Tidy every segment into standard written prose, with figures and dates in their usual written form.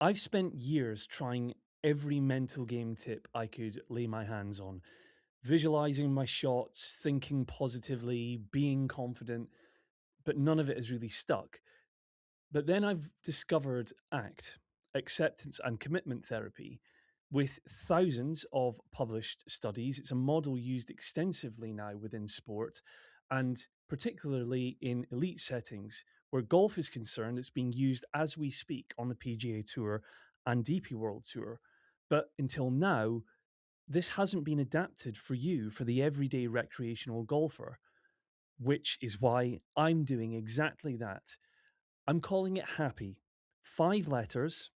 I've spent years trying every mental game tip I could lay my hands on, visualizing my shots, thinking positively, being confident, but none of it has really stuck. But then I've discovered ACT, acceptance and commitment therapy. With thousands of published studies, it's a model used extensively now within sport and particularly in elite settings. Where golf is concerned, it's being used as we speak on the PGA Tour and DP World Tour. But until now, this hasn't been adapted for you, for the everyday recreational golfer, which is why I'm doing exactly that. I'm calling it Happy. 5 letters,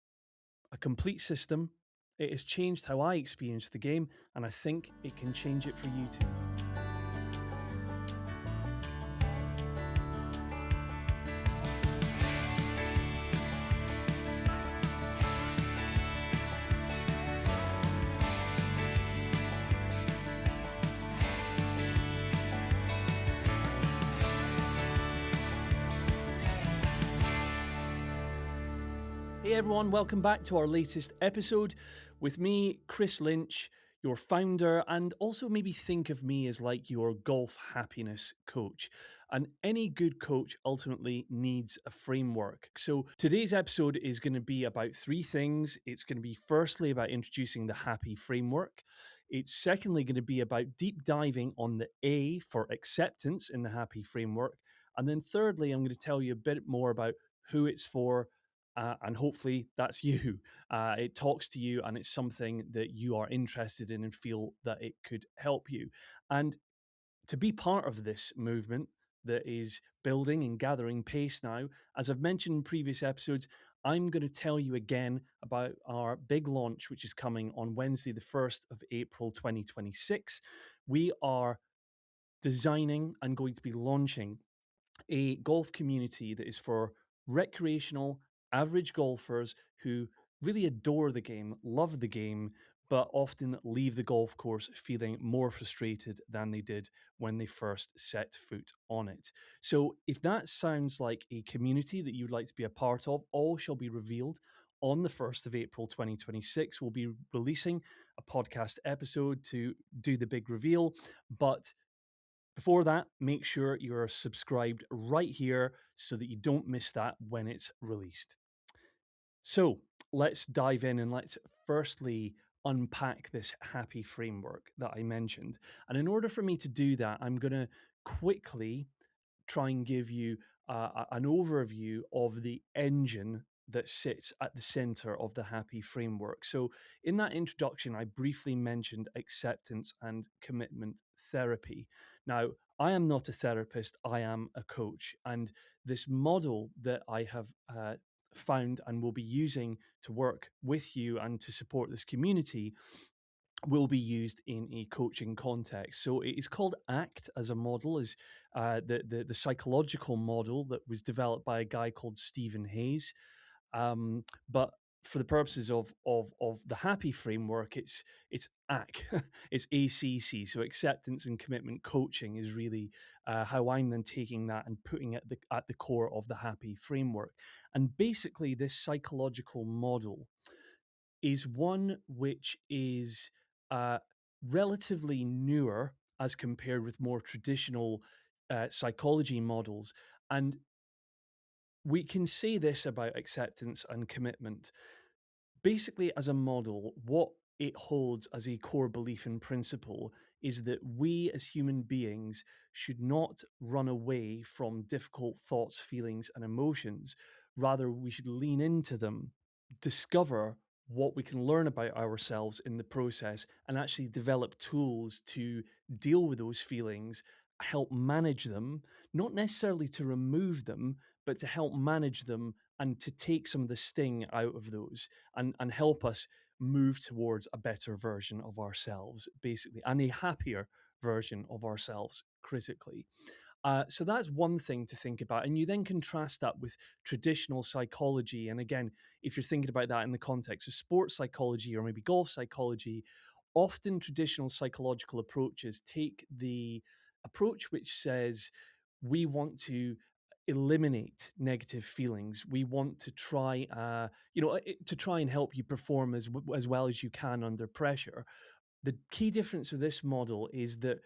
a complete system. It has changed how I experience the game, and I think it can change it for you too. Hey everyone, welcome back to our latest episode with me, Kris Lynch, your founder, and also maybe think of me as like your golf happiness coach. And any good coach ultimately needs a framework. So today's episode is going to be about 3 things. It's going to be firstly about introducing the happy framework. It's secondly going to be about deep diving on the A for acceptance in the happy framework. And then thirdly, I'm going to tell you a bit more about who it's for, and hopefully that's you. It talks to you and it's something that you are interested in and feel that it could help you. And to be part of this movement that is building and gathering pace now, as I've mentioned in previous episodes, I'm going to tell you again about our big launch, which is coming on Wednesday, the 1st of April, 2026. We are designing and going to be launching a golf community that is for recreational, average golfers who really adore the game, love the game, but often leave the golf course feeling more frustrated than they did when they first set foot on it. So, if that sounds like a community that you'd like to be a part of, all shall be revealed on the 1st of April 2026. We'll be releasing a podcast episode to do the big reveal, but before that, make sure you're subscribed right here so that you don't miss that when it's released. So let's dive in and let's firstly unpack this happy framework that I mentioned. And in order for me to do that, I'm going to quickly try and give you an overview of the engine that sits at the center of the happy framework. So, in that introduction, I briefly mentioned acceptance and commitment therapy. Now, I am not a therapist, I am a coach. And this model that I have found and will be using to work with you and to support this community will be used in a coaching context. So it is called ACT as a model, is the psychological model that was developed by a guy called Stephen Hayes. But for the purposes of the happy framework, it's AC, it's ACC. So acceptance and commitment coaching is really how I'm then taking that and putting it at the core of the happy framework. And basically, this psychological model is one which is uh, relatively newer as compared with more traditional psychology models. And we can say this about acceptance and commitment. Basically, as a model, what it holds as a core belief and principle is that we as human beings should not run away from difficult thoughts, feelings, and emotions. Rather, we should lean into them, discover what we can learn about ourselves in the process, and actually develop tools to deal with those feelings, help manage them, not necessarily to remove them, but to help manage them and to take some of the sting out of those and help us move towards a better version of ourselves, basically, and a happier version of ourselves, critically. So that's one thing to think about. And you then contrast that with traditional psychology. And again, if you're thinking about that in the context of sports psychology or maybe golf psychology, often traditional psychological approaches take the approach which says we want to eliminate negative feelings. We want to try, to try and help you perform as well as you can under pressure. The key difference with this model is that,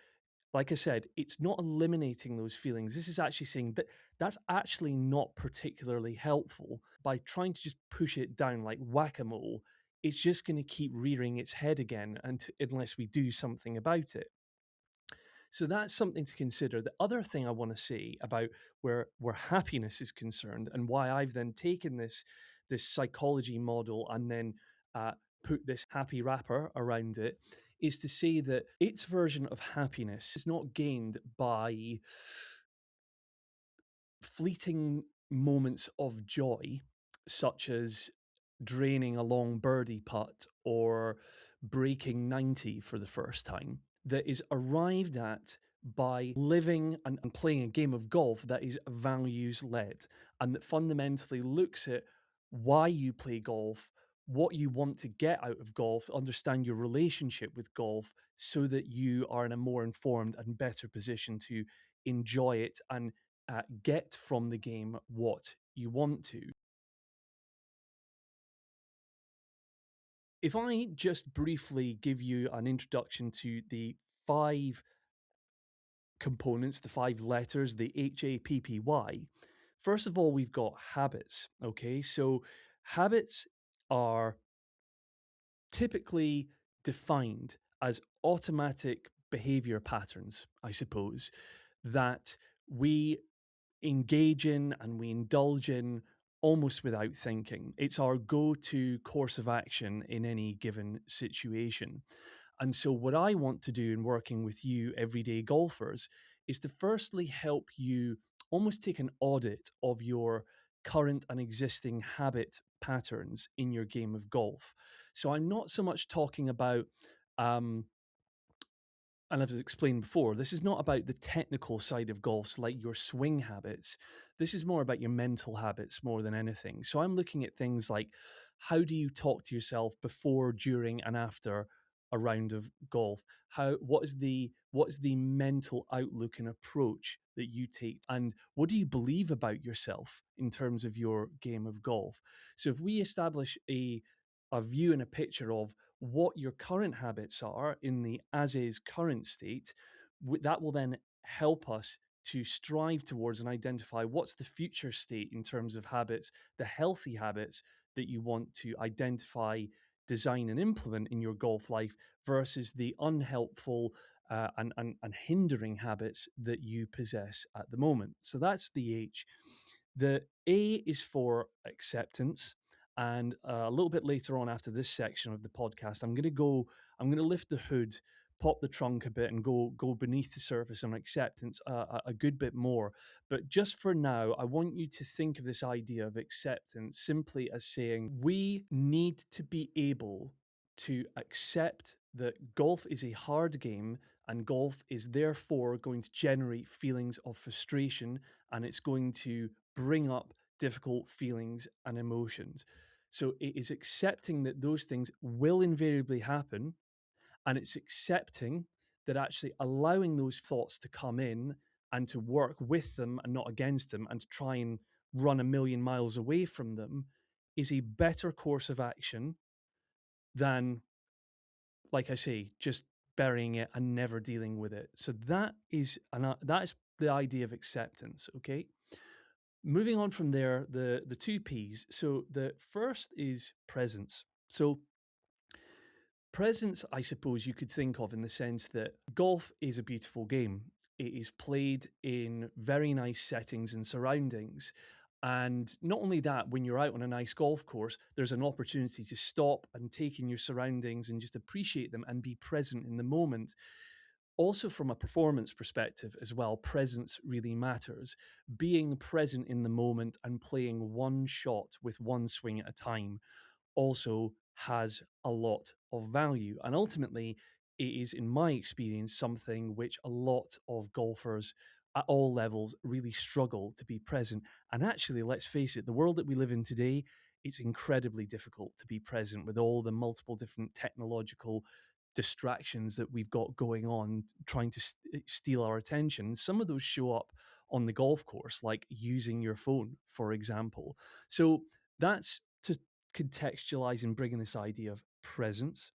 like I said, it's not eliminating those feelings. This is actually saying that that's actually not particularly helpful. By trying to just push it down like whack-a-mole, it's just going to keep rearing its head again unless we do something about it. So that's something to consider. The other thing I want to say about where happiness is concerned, and why I've then taken this psychology model and then uh, put this happy wrapper around it, is to say that its version of happiness is not gained by fleeting moments of joy, such as draining a long birdie putt or breaking 90 for the first time, that is arrived at by living and playing a game of golf that is values led, and that fundamentally looks at why you play golf, what you want to get out of golf, understand your relationship with golf, so that you are in a more informed and better position to enjoy it and get from the game what you want to. If I just briefly give you an introduction to the five components, the five letters, the HAPPY, first of all, we've got habits. Okay, so habits are typically defined as automatic behavior patterns, I suppose, that we engage in and we indulge in almost without thinking. It's our go to course of action in any given situation. And so, what I want to do in working with you, everyday golfers, is to firstly help you almost take an audit of your current and existing habit patterns in your game of golf. So, I'm not so much talking about um, and as I've explained before, this is not about the technical side of golf, so like your swing habits. This is more about your mental habits more than anything. So I'm looking at things like, how do you talk to yourself before, during, and after a round of golf? What is the mental outlook and approach that you take? And what do you believe about yourself in terms of your game of golf? So if we establish a view and a picture of what your current habits are in the as is current state, that will then help us to strive towards and identify what's the future state in terms of habits, the healthy habits that you want to identify, design, and implement in your golf life versus the unhelpful and hindering habits that you possess at the moment. So that's the H. The A is for acceptance. And a little bit later on, after this section of the podcast, I'm going to lift the hood, pop the trunk a bit, and go beneath the surface on acceptance a good bit more. But just for now, I want you to think of this idea of acceptance simply as saying we need to be able to accept that golf is a hard game and golf is therefore going to generate feelings of frustration, and it's going to bring up difficult feelings and emotions. So it is accepting that those things will invariably happen, and it's accepting that actually allowing those thoughts to come in and to work with them and not against them and to try and run a million miles away from them is a better course of action than, like I say, just burying it and never dealing with it. So that is the idea of acceptance. Okay. Moving on from there, the two P's. So the first is presence. So presence, I suppose you could think of in the sense that golf is a beautiful game. It is played in very nice settings and surroundings. And not only that, when you're out on a nice golf course, there's an opportunity to stop and take in your surroundings and just appreciate them and be present in the moment. Also, from a performance perspective as well, presence really matters. Being present in the moment and playing one shot with one swing at a time also has a lot of value. And ultimately, it is, in my experience, something which a lot of golfers at all levels really struggle to be present. And actually, let's face it, the world that we live in today, it's incredibly difficult to be present with all the multiple different technological distractions that we've got going on trying to steal our attention. Some of those show up on the golf course, like using your phone, for example. So that's to contextualize and bring in this idea of presence.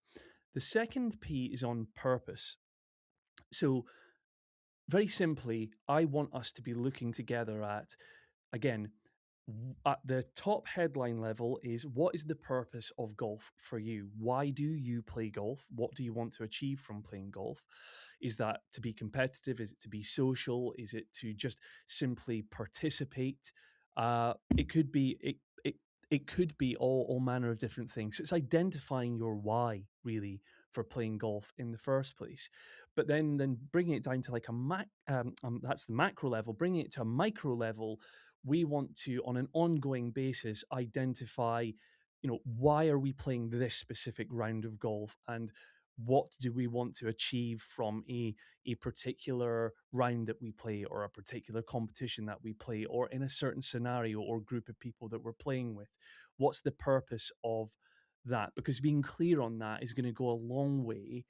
The second P is on purpose. So, very simply, I want us to be looking together at, again, at the top headline level is what is the purpose of golf for you? Why do you play golf? What do you want to achieve from playing golf? Is that to be competitive? Is it to be social? Is it to just simply participate? It could be it it could be all manner of different things. So it's identifying your why really for playing golf in the first place, but then bringing it down to like that's the macro level. Bringing it to a micro level, we want to, on an ongoing basis, identify, why are we playing this specific round of golf, and what do we want to achieve from a particular round that we play, or a particular competition that we play, or in a certain scenario or group of people that we're playing with. What's the purpose of that? Because being clear on that is going to go a long way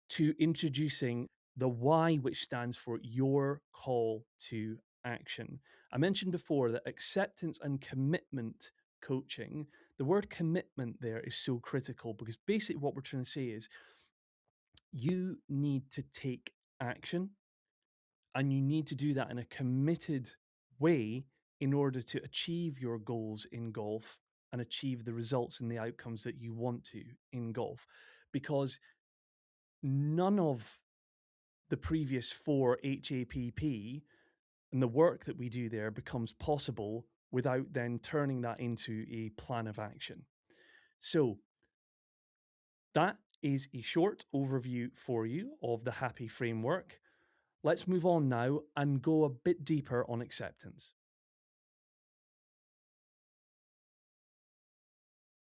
to introducing the why, which stands for your call to action. I mentioned before that acceptance and commitment coaching, the word commitment there is so critical, because basically what we're trying to say is you need to take action, and you need to do that in a committed way in order to achieve your goals in golf and achieve the results and the outcomes that you want to in golf. Because none of the previous four HAPP and the work that we do there becomes possible without then turning that into a plan of action. So that is a short overview for you of the happy framework. Let's move on now and go a bit deeper on acceptance.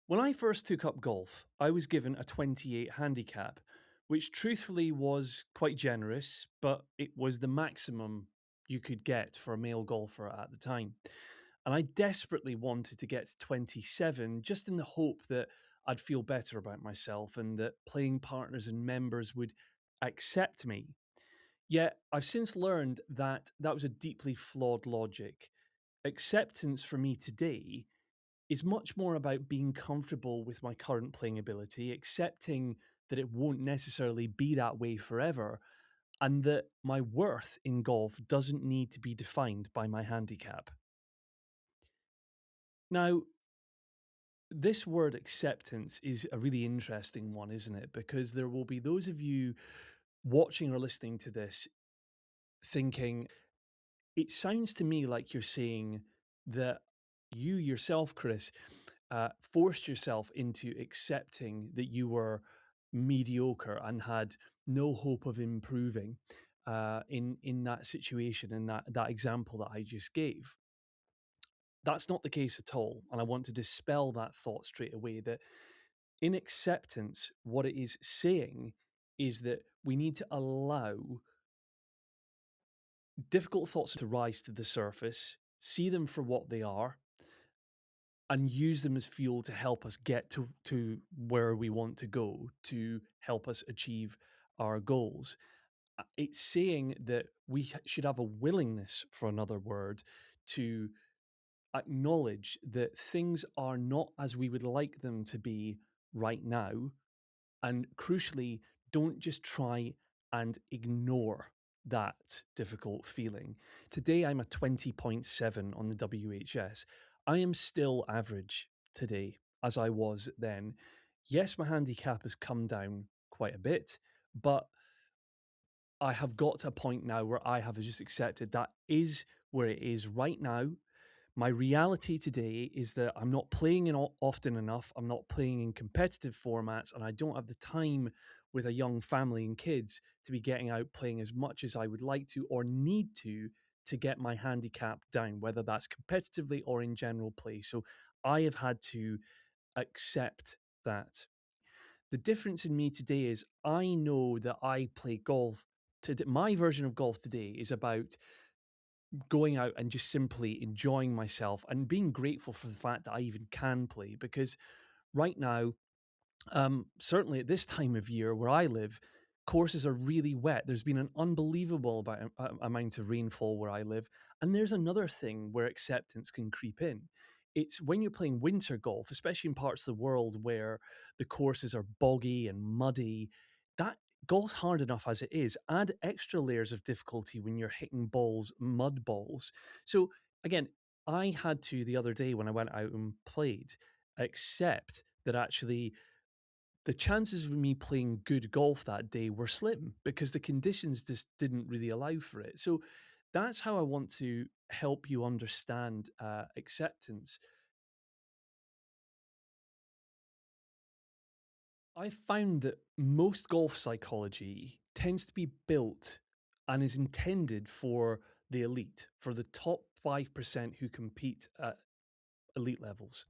When I first took up golf, I was given a 28 handicap, which truthfully was quite generous, but it was the maximum you could get for a male golfer at the time. And I desperately wanted to get to 27, just in the hope that I'd feel better about myself and that playing partners and members would accept me. Yet I've since learned that that was a deeply flawed logic. Acceptance for me today is much more about being comfortable with my current playing ability, accepting that it won't necessarily be that way forever, and that my worth in golf doesn't need to be defined by my handicap. Now, this word acceptance is a really interesting one, isn't it? Because there will be those of you watching or listening to this thinking, it sounds to me like you're saying that you yourself, Kris, forced yourself into accepting that you were mediocre and had no hope of improving in that situation, in that example that I just gave. That's not the case at all, and I want to dispel that thought straight away. That in acceptance, what it is saying is that we need to allow difficult thoughts to rise to the surface, see them for what they are, and use them as fuel to help us get to where we want to go, to help us achieve our goals. It's saying that we should have a willingness, for another word, to acknowledge that things are not as we would like them to be right now. And crucially, don't just try and ignore that difficult feeling. Today, I'm a 20.7 on the WHS. I am still average today, as I was then. Yes, my handicap has come down quite a bit, but I have got to a point now where I have just accepted that is where it is right now. My reality today is that I'm not playing in often enough. I'm not playing in competitive formats, and I don't have the time with a young family and kids to be getting out playing as much as I would like to or need to get my handicap down, whether that's competitively or in general play. So I have had to accept that. The difference in me today is I know that I play golf. My version of golf today is about going out and just simply enjoying myself and being grateful for the fact that I even can play. Because right now, certainly at this time of year where I live, courses are really wet. There's been an unbelievable amount of rainfall where I live. And there's another thing where acceptance can creep in. It's when you're playing winter golf, especially in parts of the world where the courses are boggy and muddy, that golf's hard enough as it is. Add extra layers of difficulty when you're hitting balls, mud balls. So again, I had to the other day when I went out and played accept that actually the chances of me playing good golf that day were slim because the conditions just didn't really allow for it. So that's how I want to help you understand acceptance. I found that most golf psychology tends to be built and is intended for the elite, for the top 5% who compete at elite levels.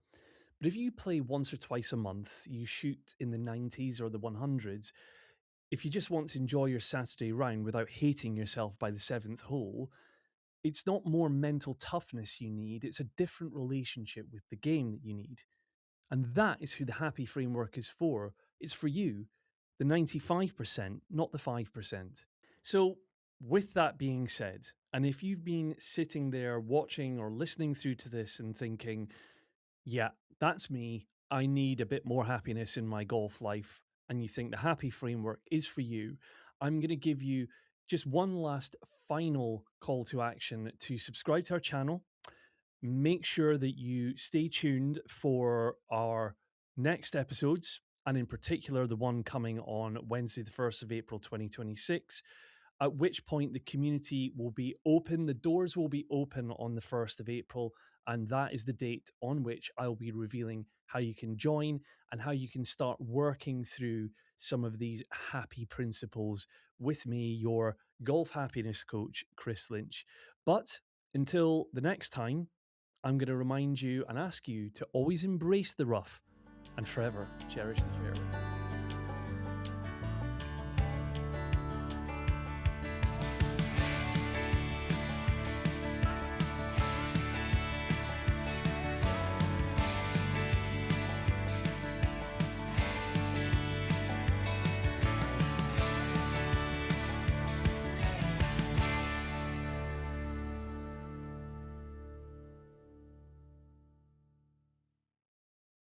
But if you play once or twice a month, you shoot in the 90s or the 100s, if you just want to enjoy your Saturday round without hating yourself by the seventh hole, it's not more mental toughness you need, it's a different relationship with the game that you need. And that is who the happy framework is for. It's for you, the 95%, not the 5%. So, with that being said, and if you've been sitting there watching or listening through to this and thinking, yeah, that's me, I need a bit more happiness in my golf life, and you think the happy framework is for you, I'm going to give you just one last final call to action to subscribe to our channel. Make sure that you stay tuned for our next episodes, and in particular, the one coming on Wednesday, the 1st of April, 2026, at which point the community will be open. The doors will be open on the 1st of April, and that is the date on which I'll be revealing how you can join and how you can start working through some of these happy principles with me, your golf happiness coach, Kris Lynch. But until the next time, I'm going to remind you and ask you to always embrace the rough and forever cherish the fairway.